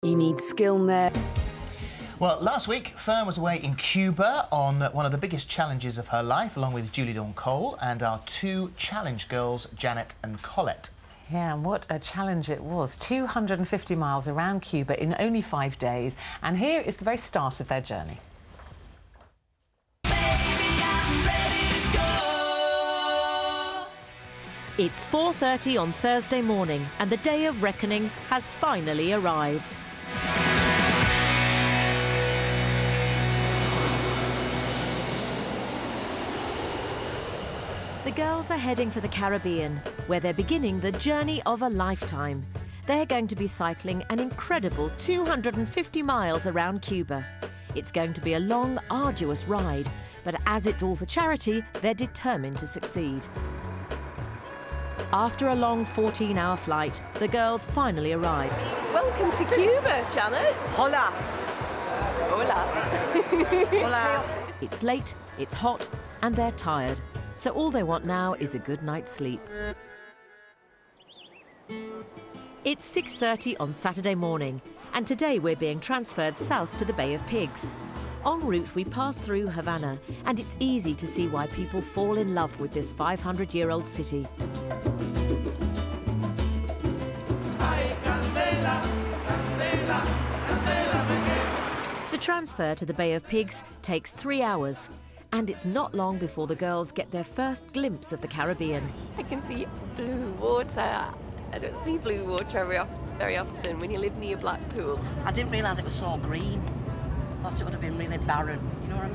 You need skill there. Well, last week, Fern was away in Cuba on one of the biggest challenges of her life, along with Julie Dawn Cole and our two challenge girls, Janet and Colette. Yeah, and what a challenge it was. 250 miles around Cuba in only 5 days. And here is the very start of their journey. It's 4:30 on Thursday morning and the day of reckoning has finally arrived. The girls are heading for the Caribbean, where they're beginning the journey of a lifetime. They're going to be cycling an incredible 250 miles around Cuba. It's going to be a long, arduous ride, but as it's all for charity, they're determined to succeed. After a long 14-hour flight, the girls finally arrive. Welcome to Cuba, Janet. Hola! Hola. Hola! It's late, it's hot, and they're tired. So all they want now is a good night's sleep. It's 6:30 on Saturday morning, and today we're being transferred south to the Bay of Pigs. En route, we pass through Havana, and it's easy to see why people fall in love with this 500-year-old city. The transfer to the Bay of Pigs takes 3 hours. And it's not long before the girls get their first glimpse of the Caribbean. I can see blue water. I don't see blue water very often when you live near Blackpool. I didn't realise it was so green. Thought it would have been really barren. You know what I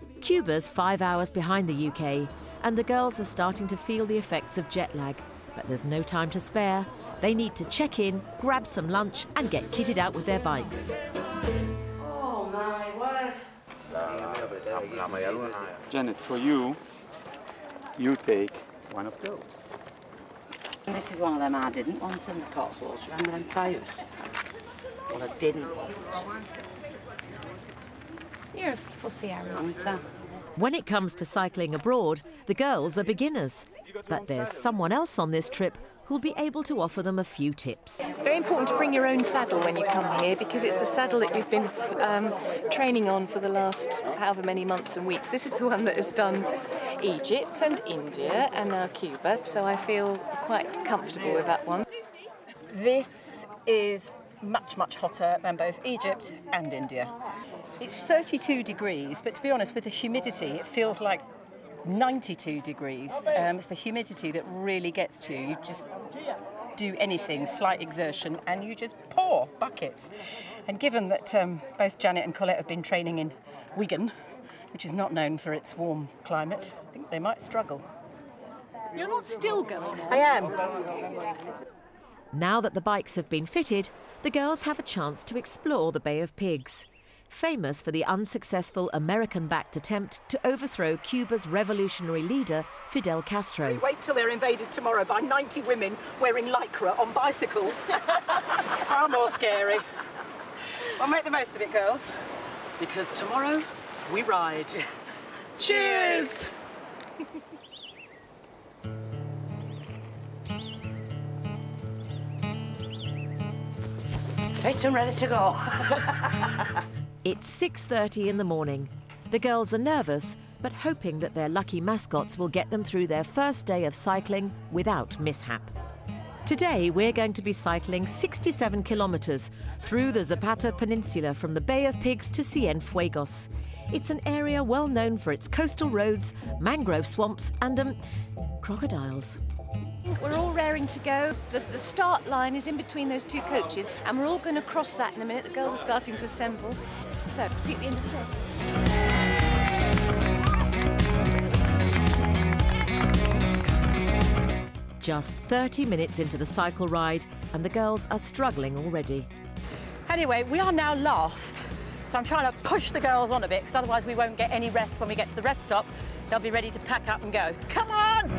mean? Cuba's 5 hours behind the UK, and the girls are starting to feel the effects of jet lag. But there's no time to spare. They need to check in, grab some lunch and get kitted out with their bikes. Oh, my word. Janet, for you, you take one of those. This is one of them I didn't want in the Cotswolds. Remember them tyres? What I didn't want. You're a fussy Aaron. Aren't I? When it comes to cycling abroad, the girls are beginners. But there's someone else on this trip who'll be able to offer them a few tips. It's very important to bring your own saddle when you come here because it's the saddle that you've been training on for the last however many months and weeks. This is the one that has done Egypt and India and now Cuba, so I feel quite comfortable with that one. This is much, much hotter than both Egypt and India. It's 32 degrees, but to be honest, with the humidity, it feels like 92 degrees. It's the humidity that really gets to you. You just do anything, slight exertion, and you just pour buckets. And given that both Janet and Colette have been training in Wigan, which is not known for its warm climate, I think they might struggle. You're not still going? I am. Now that the bikes have been fitted, the girls have a chance to explore the Bay of Pigs. Famous for the unsuccessful American-backed attempt to overthrow Cuba's revolutionary leader, Fidel Castro. Wait till they're invaded tomorrow by 90 women wearing lycra on bicycles. Far more scary. Well, make the most of it, girls, because tomorrow we ride. Cheers! Fit and ready to go. It's 6:30 in the morning. The girls are nervous, but hoping that their lucky mascots will get them through their first day of cycling without mishap. Today, we're going to be cycling 67 kilometres through the Zapata Peninsula from the Bay of Pigs to Cienfuegos. It's an area well known for its coastal roads, mangrove swamps and, crocodiles. We're all raring to go. The start line is in between those two coaches, and we're all going to cross that in a minute. The girls are starting to assemble. So, see you at the end of the day. Just 30 minutes into the cycle ride, and the girls are struggling already. Anyway, we are now last, so I'm trying to push the girls on a bit, because otherwise we won't get any rest when we get to the rest stop. They'll be ready to pack up and go. Come on!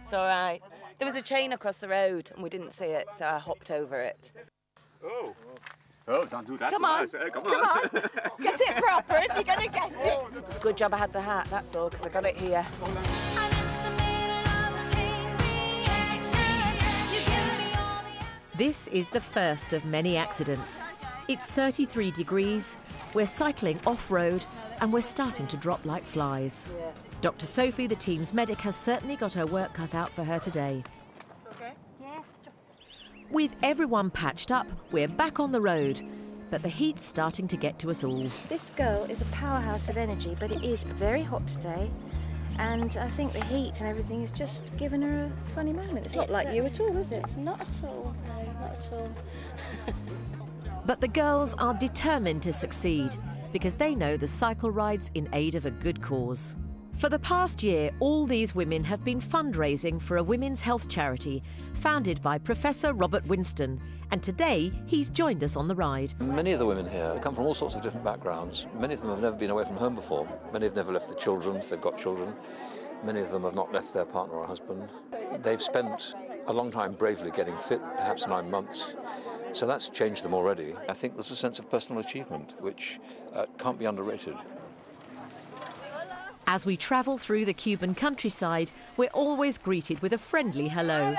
It's all right. There was a train across the road and we didn't see it, so I hopped over it. Oh, don't do that. Come on, Come on. Get it proper if you're going to get it. Good job I had the hat, that's all, because I got it here. This is the first of many accidents. It's 33 degrees, we're cycling off-road and we're starting to drop like flies. Dr. Sophie, the team's medic, has certainly got her work cut out for her today. Okay? Yes, With everyone patched up, we're back on the road, but the heat's starting to get to us all. This girl is a powerhouse of energy, but it is very hot today. And I think the heat and everything is just giving her a funny moment. It's not like you at all, is it? It's not at all, no, not at all. But the girls are determined to succeed because they know the cycle ride's in aid of a good cause. For the past year, all these women have been fundraising for a women's health charity founded by Professor Robert Winston, and today he's joined us on the ride. Many of the women here come from all sorts of different backgrounds. Many of them have never been away from home before. Many have never left their children, if they've got children. Many of them have not left their partner or husband. They've spent a long time bravely getting fit, perhaps 9 months. So that's changed them already. I think there's a sense of personal achievement which can't be underrated. As we travel through the Cuban countryside, we're always greeted with a friendly hello.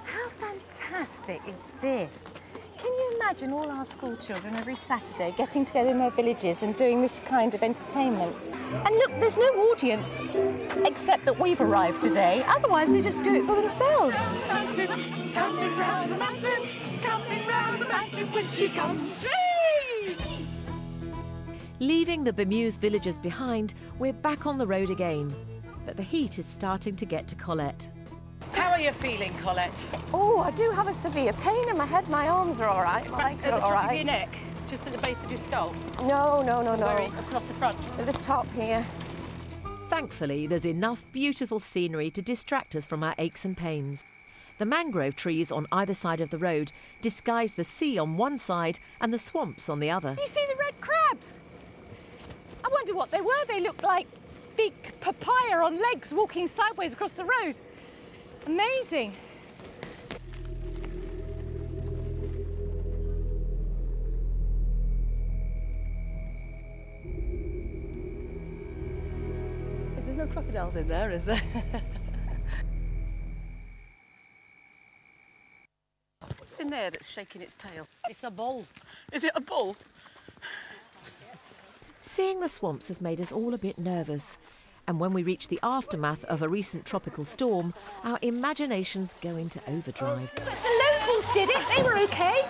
How fantastic is this? Can you imagine all our school children every Saturday getting together in their villages and doing this kind of entertainment? And look, there's no audience, except that we've arrived today. Otherwise, they just do it for themselves. Mountain, coming round the mountain, coming round the mountain when she comes. Leaving the bemused villagers behind, we're back on the road again. But the heat is starting to get to Colette. How are you feeling, Colette? Oh, I do have a severe pain in my head. My arms are all right. My legs At are the all top right. of your neck? Just at the base of your skull? No. Very across the front? At the top here. Thankfully, there's enough beautiful scenery to distract us from our aches and pains. The mangrove trees on either side of the road disguise the sea on one side and the swamps on the other. You see the red crabs? I wonder what they were. They looked like big papaya on legs walking sideways across the road. Amazing. There's no crocodiles in there, is there? What's in there that's shaking its tail? It's a bull. Is it a bull? Seeing the swamps has made us all a bit nervous. And when we reach the aftermath of a recent tropical storm, our imaginations go into overdrive. But the locals did it. They were okay.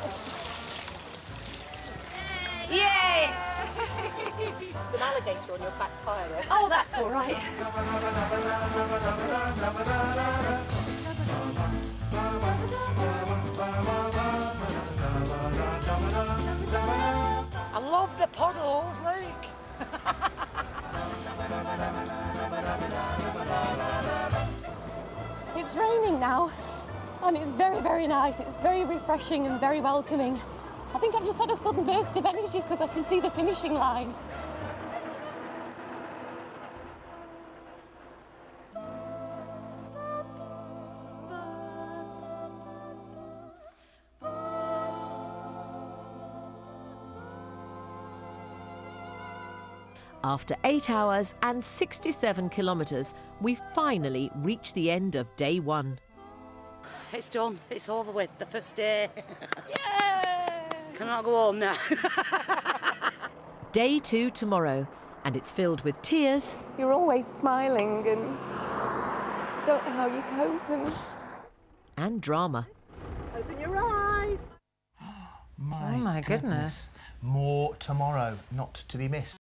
Yes! There's an alligator on your back tyre there. Oh, that's all right. I love the puddles, like. It's raining now, and it's very, very nice. It's very refreshing and very welcoming. I think I've just had a sudden burst of energy because I can see the finishing line. After 8 hours and 67 kilometres, we finally reached the end of day one. It's done. It's over with. The first day. Yeah! Can I go home now? Day 2 tomorrow, and it's filled with tears. You're always smiling and don't know how you cope. And drama. Open your eyes. Oh my goodness. More tomorrow, not to be missed.